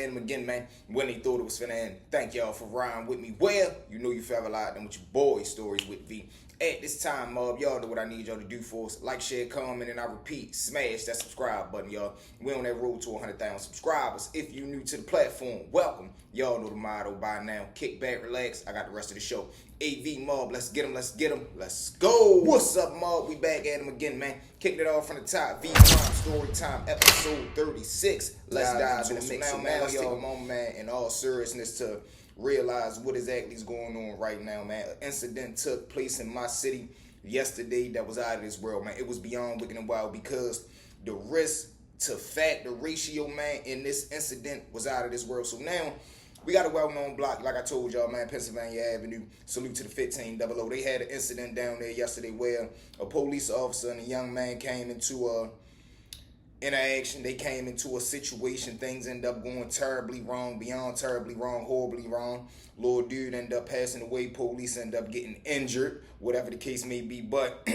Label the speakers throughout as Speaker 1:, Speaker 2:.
Speaker 1: at him again, man, when they thought it was finna end. Thank y'all for riding with me. Well, you know you forever lied them with your boy stories with V. At this time, y'all know what I need y'all to do for us. Like, share, comment, and I repeat, smash that subscribe button, y'all. We on that road to 100,000 subscribers. If you're new to the platform, welcome. Y'all know the motto by now. Kick back, relax. I got the rest of the show. AV Mob, let's get him, let's go. What's up, Mob? We back at him again, man. Kicking it off from the top. V Prime Story Time, episode 36. Let's dive into the mix. Now, man, let's take a moment, man, in all seriousness to realize what exactly is going on right now, man. An incident took place in my city yesterday that was out of this world, man. It was beyond wicked and wild because the risk to factor ratio, man, in this incident was out of this world. So now we got a well-known block, like I told y'all, man, Pennsylvania Avenue. Salute to the 1500. They had an incident down there yesterday where a police officer and a young man came into a interaction. They came into a situation. Things end up going terribly wrong, beyond terribly wrong, horribly wrong. Little dude end up passing away. Police end up getting injured, whatever the case may be. But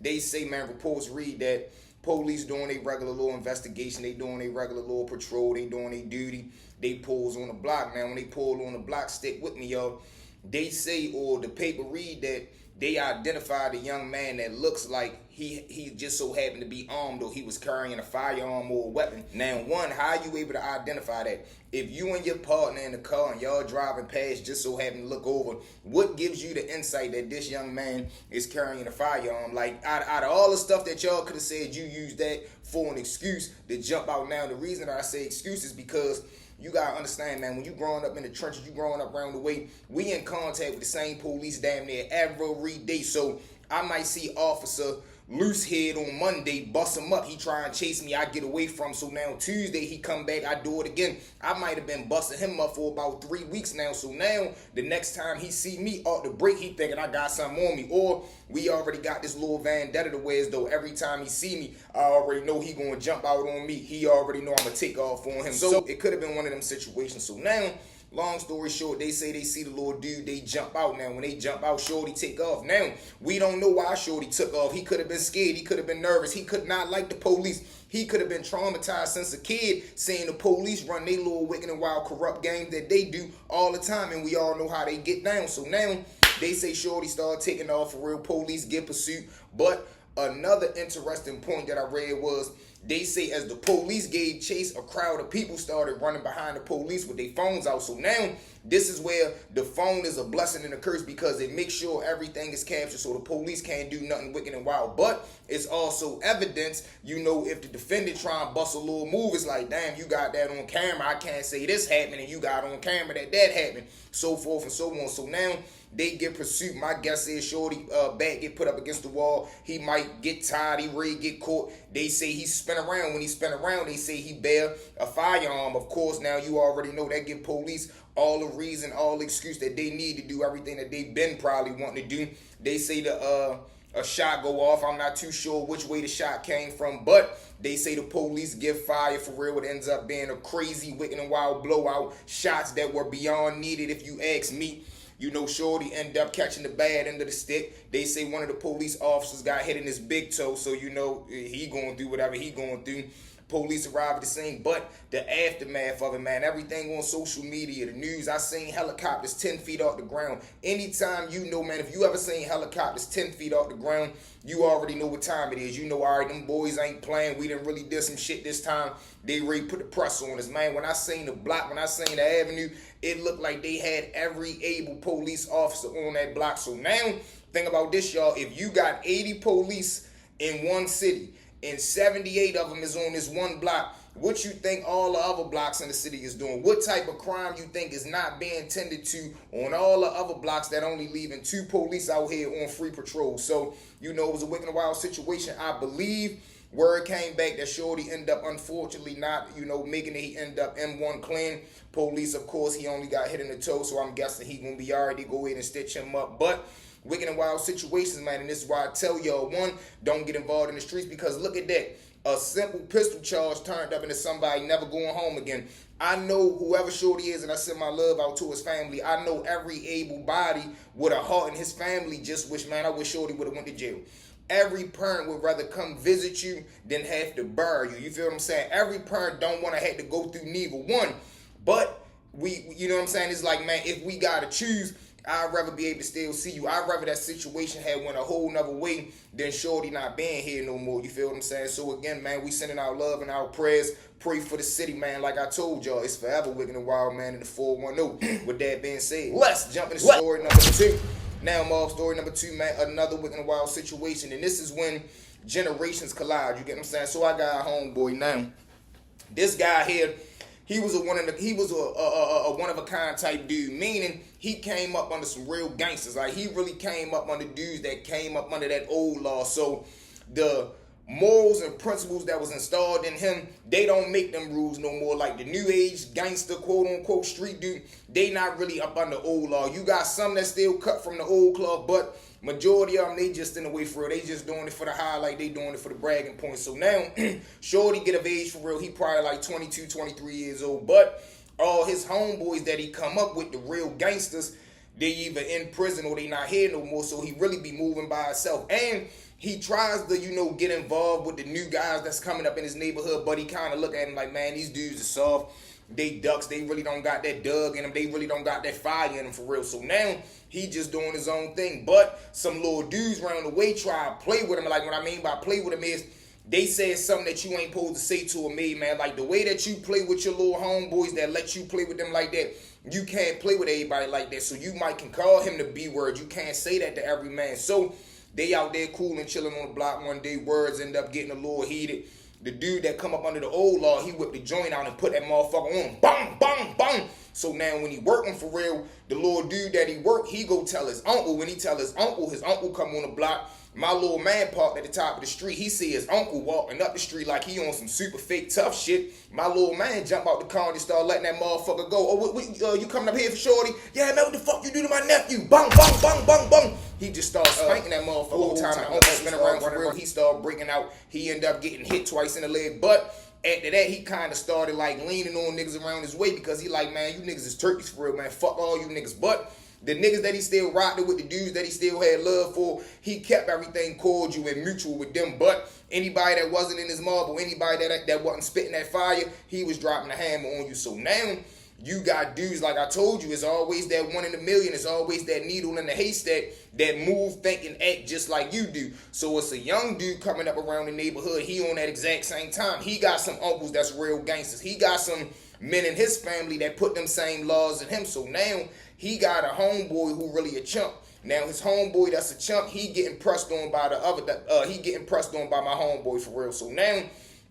Speaker 1: they say, man, reports read that police doing a regular little investigation. They doing a regular little patrol. They doing a duty. They pulls on the block. Now, when they pull on the block, stick with me, y'all. They say, or the paper read that they identified a young man that looks like he just so happened to be armed, or he was carrying a firearm or a weapon. Now, one, how are you able to identify that? If you and your partner in the car and y'all driving past just so happen to look over, what gives you the insight that this young man is carrying a firearm? Like, out of all the stuff that y'all could have said, you used that for an excuse to jump out. Now, the reason that I say excuse is because you gotta understand, man, when you growing up in the trenches, you growing up around the way, we in contact with the same police damn near every day. So I might see Officer Loosehead on Monday, bust him up. He try and chase me, I get away from him. So now Tuesday he come back, I do it again. I might have been busting him up for about 3 weeks now. So now the next time he see me off the break, he thinking I got something on me. Or we already got this little vendetta to where as though every time he see me, I already know he gonna jump out on me. He already know I'm gonna take off on him. So it could have been one of them situations. So now, long story short, they say they see the little dude, they jump out. Now, when they jump out, Shorty take off. Now, we don't know why Shorty took off. He could have been scared. He could have been nervous. He could not like the police. He could have been traumatized since a kid, seeing the police run their little wicked and wild corrupt game that they do all the time, and we all know how they get down. So now, they say Shorty started taking off for real. Police get pursuit. But another interesting point that I read was, they say as the police gave chase, a crowd of people started running behind the police with their phones out. So now, this is where the phone is a blessing and a curse because it makes sure everything is captured so the police can't do nothing wicked and wild. But it's also evidence, you know, if the defendant try and bust a little move, it's like, damn, you got that on camera. I can't say this happened and you got on camera that happened. So forth and so on. So now, they get pursuit. My guess is Shorty back get put up against the wall. He might get tired. He ready get caught. They say he spin around. When he spin around, they say he bear a firearm. Of course, now you already know that give police all the reason, all the excuse that they need to do everything that they've been probably wanting to do. They say a shot go off. I'm not too sure which way the shot came from, but they say the police give fire for real. It ends up being a crazy, wicked and wild blowout. Shots that were beyond needed, if you ask me. You know, Shorty ended up catching the bad end of the stick. They say one of the police officers got hit in his big toe, so you know he going through whatever he going through. Police arrived at the scene, but the aftermath of it, man, everything on social media, the news, I seen helicopters 10 feet off the ground. Anytime you know, man, if you ever seen helicopters 10 feet off the ground, you already know what time it is. You know, all right, them boys ain't playing. We done really did some shit this time. They really put the press on us, man. When I seen the block, when I seen the avenue, it looked like they had every able police officer on that block. So now, think about this, y'all. If you got 80 police in one city, and 78 of them is on this one block, what you think all the other blocks in the city is doing? What type of crime you think is not being tended to on all the other blocks that only leaving 2 police out here on free patrol? So, you know, it was a wicked and wild situation. I believe word came back that Shorty ended up, unfortunately, not, you know, making it. He ended up M1 clean. Police, of course, he only got hit in the toe, so I'm guessing he gonna be all right. They go ahead and stitch him up. But wicked and wild situations, man, and this is why I tell y'all, one, don't get involved in the streets, because look at that. A simple pistol charge turned up into somebody never going home again. I know whoever Shorty is, and I send my love out to his family. I know every able body with a heart in his family just wish, man, I wish Shorty would have went to jail. Every parent would rather come visit you than have to bury you. You feel what I'm saying? Every parent don't want to have to go through neither one. But you know what I'm saying? It's like, man, if we gotta choose, I'd rather be able to still see you. I'd rather that situation had went a whole nother way than Shorty not being here no more. You feel what I'm saying? So again, man, we sending our love and our prayers. Pray for the city, man. Like I told y'all, it's forever Wicked and Wild, man, in the 410. With that being said, let's jump into story number 2. Now, Mob, story number 2, man, another Wicked and Wild situation. And this is when generations collide. You get what I'm saying? So I got a homeboy now. This guy here, he was a one of a kind type dude, meaning he came up under some real gangsters. Like, he really came up under dudes that came up under that old law. So the morals and principles that was installed in him, they don't make them rules no more. Like the new age gangster, quote unquote street dude, they not really up under old law. You got some that still cut from the old cloth, but majority of them, they just in the way for real. They just doing it for the highlight. They doing it for the bragging points. So now, Shorty get of age for real. He probably like 22, 23 years old. But all his homeboys that he come up with, the real gangsters, they either in prison or they not here no more. So he really be moving by himself. And he tries to, get involved with the new guys that's coming up in his neighborhood. But he kind of look at him like, man, these dudes are soft. They ducks. They really don't got that dug in them. They really don't got that fire in them for real. So now he just doing his own thing. But some little dudes around the way try to play with him. Like, what I mean by play with him is they said something that you ain't supposed to say to a maid, man. Like the way that you play with your little homeboys that let you play with them like that, you can't play with everybody like that. So you can call him the B word. You can't say that to every man. So they out there cool and chilling on the block one day. Words end up getting a little heated. The dude that come up under the old law, he whipped the joint out and put that motherfucker on. Bang, bang, bang. So now when he working for real, the little dude that he work, he go tell his uncle. When he tell his uncle come on the block. My little man parked at the top of the street. He see his uncle walking up the street like he on some super fake tough shit. My little man jump out the car and start letting that motherfucker go. Oh, you coming up here for Shorty? Yeah, man, what the fuck you do to my nephew? Bang, bang, bang, bang, bang. He just started spanking that motherfucker all the time. The uncle spin around for real. He started breaking out. He ended up getting hit twice in the leg. But after that, he kind of started like leaning on niggas around his way because he like, man, you niggas is turkeys for real, man. Fuck all you niggas. But the niggas that he still rocked with, the dudes that he still had love for, he kept everything cordial and mutual with them. But anybody that wasn't in his mob or anybody that wasn't spitting that fire, he was dropping the hammer on you. So now you got dudes, like I told you, it's always that one in a million. It's always that needle in the haystack that move, think, and act just like you do. So it's a young dude coming up around the neighborhood. He on that exact same time. He got some uncles that's real gangsters. He got some men in his family that put them same laws in him. So now he got a homeboy who really a chump. Now his homeboy that's a chump, he getting pressed on by he getting pressed on by my homeboy for real. So now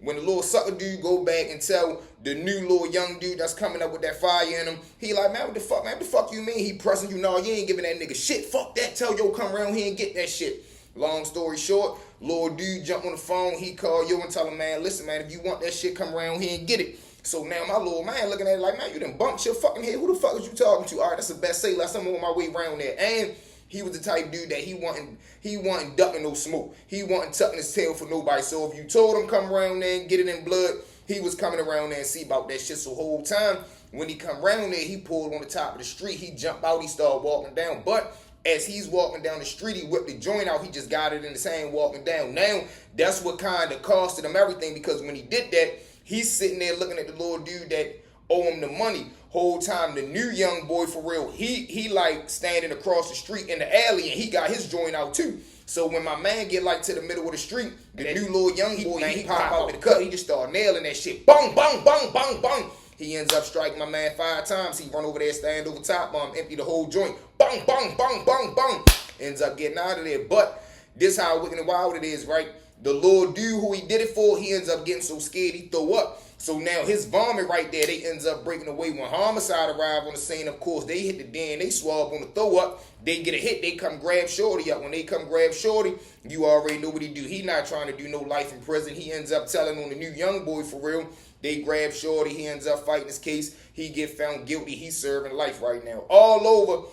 Speaker 1: when the little sucker dude go back and tell the new little young dude that's coming up with that fire in him, he like, man, what the fuck, man? What the fuck you mean? He pressing you? No, you ain't giving that nigga shit. Fuck that. Tell yo come around here and get that shit. Long story short, little dude jump on the phone. He call yo and tell him, man, listen, man, if you want that shit, come around here and get it. So now my little man looking at it like, man, you done bumped your fucking head. Who the fuck is you talking to? All right, that's the best say. Last time I'm on my way around there. And he was the type dude that he wasn't ducking no smoke. He wasn't tucking his tail for nobody. So if you told him come around there and get it in blood, he was coming around there and see about that shit. So whole time when he come around there, he pulled on the top of the street. He jumped out. He started walking down. But as he's walking down the street, he whipped the joint out. He just got it in his hand walking down. Now, that's what kind of costed him everything, because when he did that, he's sitting there looking at the little dude that owe him the money. Whole time, the new young boy for real, he like standing across the street in the alley, and he got his joint out too. So when my man get like to the middle of the street, the new little young boy, he pop out to the cut. He just start nailing that shit. Bang, bang, bang, bang, bang. He ends up striking my man 5 times. He run over there, stand over top, empty the whole joint. Bang, bang, bang, bang, bang. Ends up getting out of there. But this how wicked and wild it is, right? The little dude who he did it for, he ends up getting so scared he throw up. So now his vomit right there, they ends up breaking away. When homicide arrive on the scene, of course, they hit the den, they swab on the throw up, they get a hit, they come grab Shorty up. When they come grab Shorty, you already know what he do. He not trying to do no life in prison. He ends up telling on the new young boy for real. They grab Shorty, he ends up fighting his case. He get found guilty, he's serving life right now. All over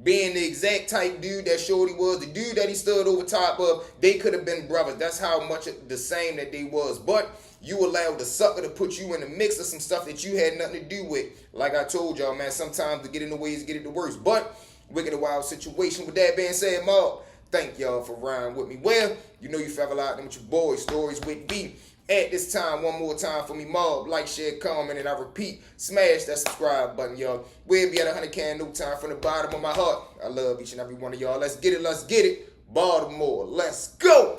Speaker 1: being the exact type dude that Shorty was, the dude that he stood over top of, they could have been brothers. That's how much the same that they was. But you allowed the sucker to put you in the mix of some stuff that you had nothing to do with. Like I told y'all, man, sometimes to get in the way is get it the worst. But wicked and wild situation. With that being said, Mark, thank y'all for riding with me. Well, you know you forever locked in with your boy, Stories with V. At this time, one more time for me, mob, like, share, comment, and I repeat, smash that subscribe button, y'all. We'll be at 100K in no time from the bottom of my heart. I love each and every one of y'all. Let's get it, Baltimore. Let's go.